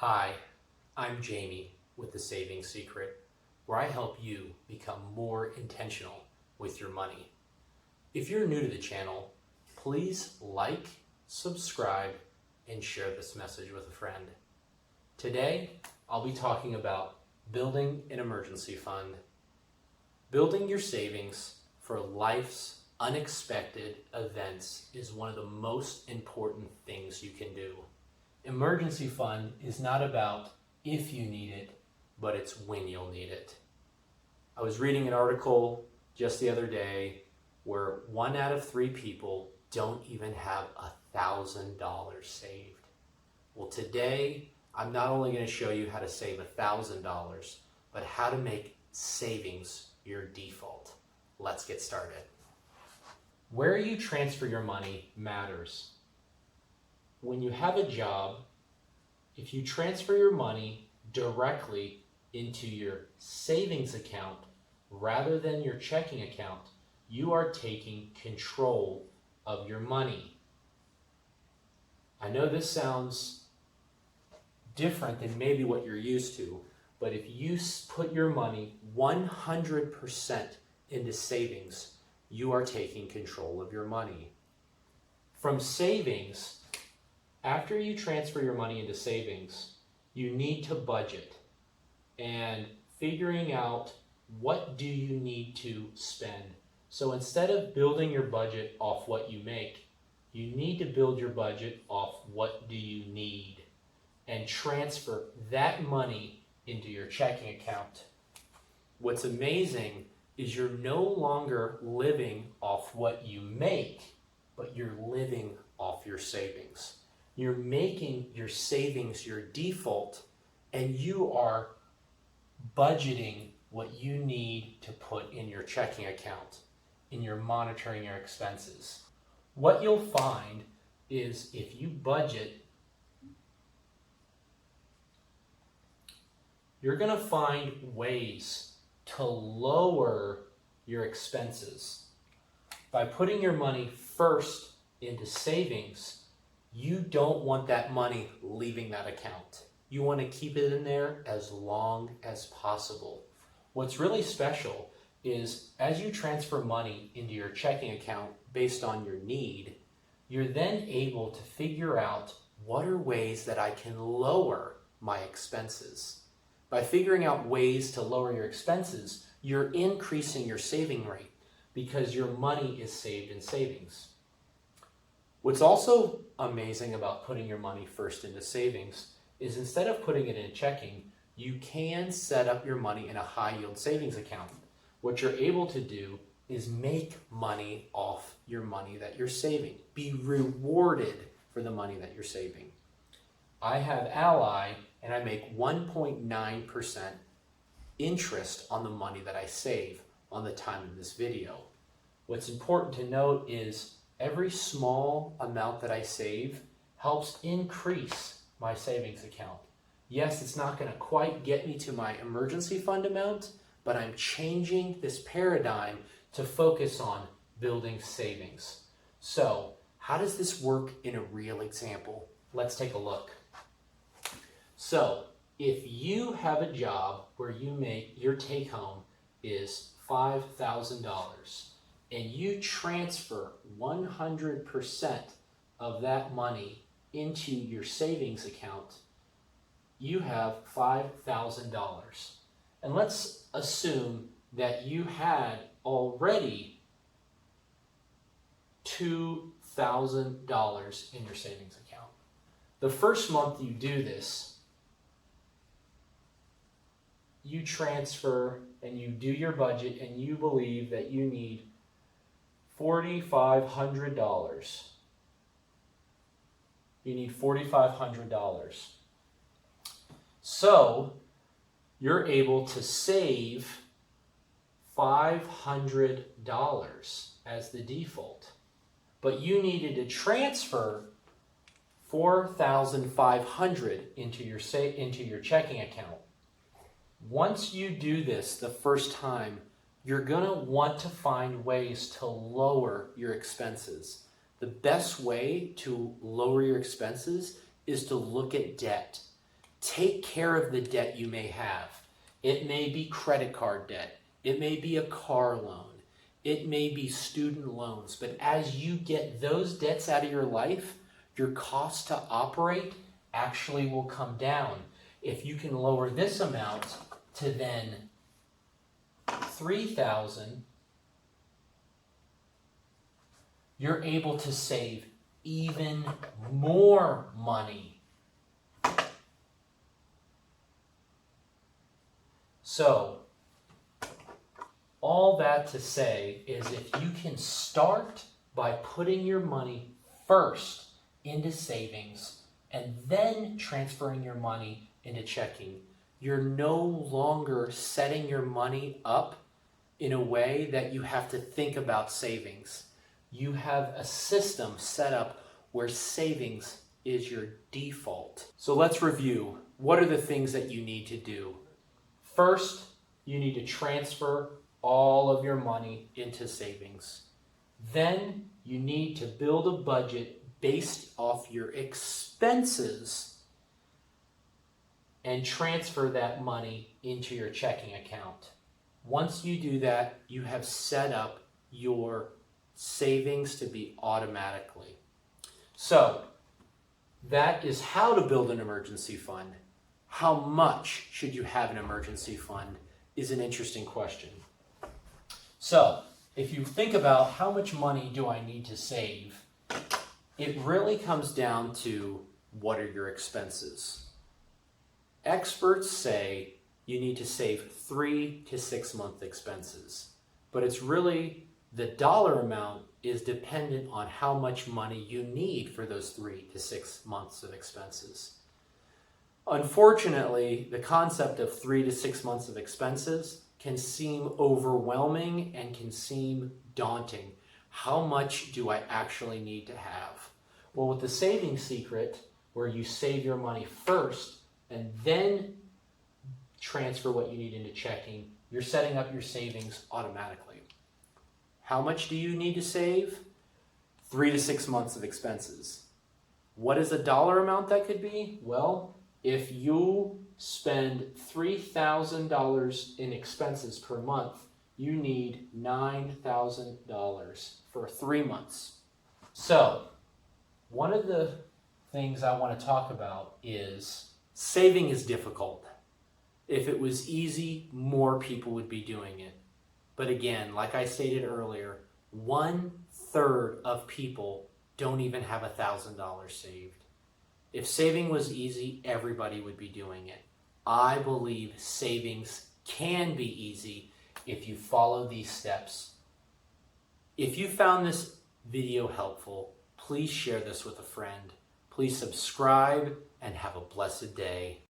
Hi, I'm Jamie with The Saving Secret, where I help you become more intentional with your money. If you're new to the channel, please like, subscribe, and share this message with a friend. Today, I'll be talking about building an emergency fund. Building your savings for life's unexpected events is one of the most important things you can do. Emergency fund is not about if you need it, but it's when you'll need it. I was reading an article just the other day where 1 out of 3 people don't even have $1,000 saved. Well, today, I'm not only going to show you how to save $1,000, but how to make savings your default. Let's get started. Where you transfer your money matters. When you have a job, if you transfer your money directly into your savings account rather than your checking account, you are taking control of your money. I know this sounds different than maybe what you're used to, but if you put your money 100% into savings, you are taking control of your money. From savings, after you transfer your money into savings, you need to budget and figuring out what do you need to spend. So instead of building your budget off what you make, you need to build your budget off what do you need and transfer that money into your checking account. What's amazing is you're no longer living off what you make, but you're living off your savings. You're making your savings your default, and you are budgeting what you need to put in your checking account, and you're monitoring your expenses. What you'll find is if you budget, you're going to find ways to lower your expenses. By putting your money first into savings, you don't want that money leaving that account. You want to keep it in there as long as possible. What's really special is as you transfer money into your checking account based on your need, you're then able to figure out what are ways that I can lower my expenses. By figuring out ways to lower your expenses, you're increasing your saving rate because your money is saved in savings. What's also amazing about putting your money first into savings is instead of putting it in checking, you can set up your money in a high yield savings account. What you're able to do is make money off your money that you're saving. Be rewarded for the money that you're saving. I have Ally and I make 1.9% interest on the money that I save on the time of this video. What's important to note is every small amount that I save helps increase my savings account. Yes, it's not going to quite get me to my emergency fund amount, but I'm changing this paradigm to focus on building savings. So, how does this work in a real example? Let's take a look. So, if you have a job where you make your take home is $5,000, and you transfer 100% of that money into your savings account, you have $5,000. And let's assume that you had already $2,000 in your savings account. The first month you do this, you transfer and you do your budget and you believe that you need $4,500. You need $4,500. So you're able to save $500 as the default. But you needed to transfer $4,500 into your checking account. Once you do this the first time, you're going to want to find ways to lower your expenses. The best way to lower your expenses is to look at debt. Take care of the debt you may have. It may be credit card debt. It may be a car loan. It may be student loans. But as you get those debts out of your life, your cost to operate actually will come down. If you can lower this amount to then $3,000, you're able to save even more money. So, all that to say is if you can start by putting your money first into savings and then transferring your money into checking, you're no longer setting your money up in a way that you have to think about savings. You have a system set up where savings is your default. So let's review. What are the things that you need to do? First, you need to transfer all of your money into savings. Then you need to build a budget based off your expenses and transfer that money into your checking account. Once you do that, you have set up your savings to be automatically. So that is how to build an emergency fund. How much should you have an emergency fund is an interesting question. So if you think about how much money do I need to save, it really comes down to what are your expenses. Experts say you need to save 3 to 6 month expenses, but it's really the dollar amount is dependent on how much money you need for those 3 to 6 months of expenses. Unfortunately, the concept of 3 to 6 months of expenses can seem overwhelming and can seem daunting. How much do I actually need to have? Well, with the saving secret, where you save your money first and then transfer what you need into checking, you're setting up your savings automatically. How much do you need to save? 3 to 6 months of expenses. What is a dollar amount that could be? Well, if you spend $3,000 in expenses per month, you need $9,000 for 3 months. So, one of the things I want to talk about is saving is difficult. If it was easy, more people would be doing it. But again, like I stated earlier, 1/3 of people don't even have $1,000 saved. If saving was easy, everybody would be doing it. I believe savings can be easy if you follow these steps. If you found this video helpful, please share this with a friend. Please subscribe and have a blessed day.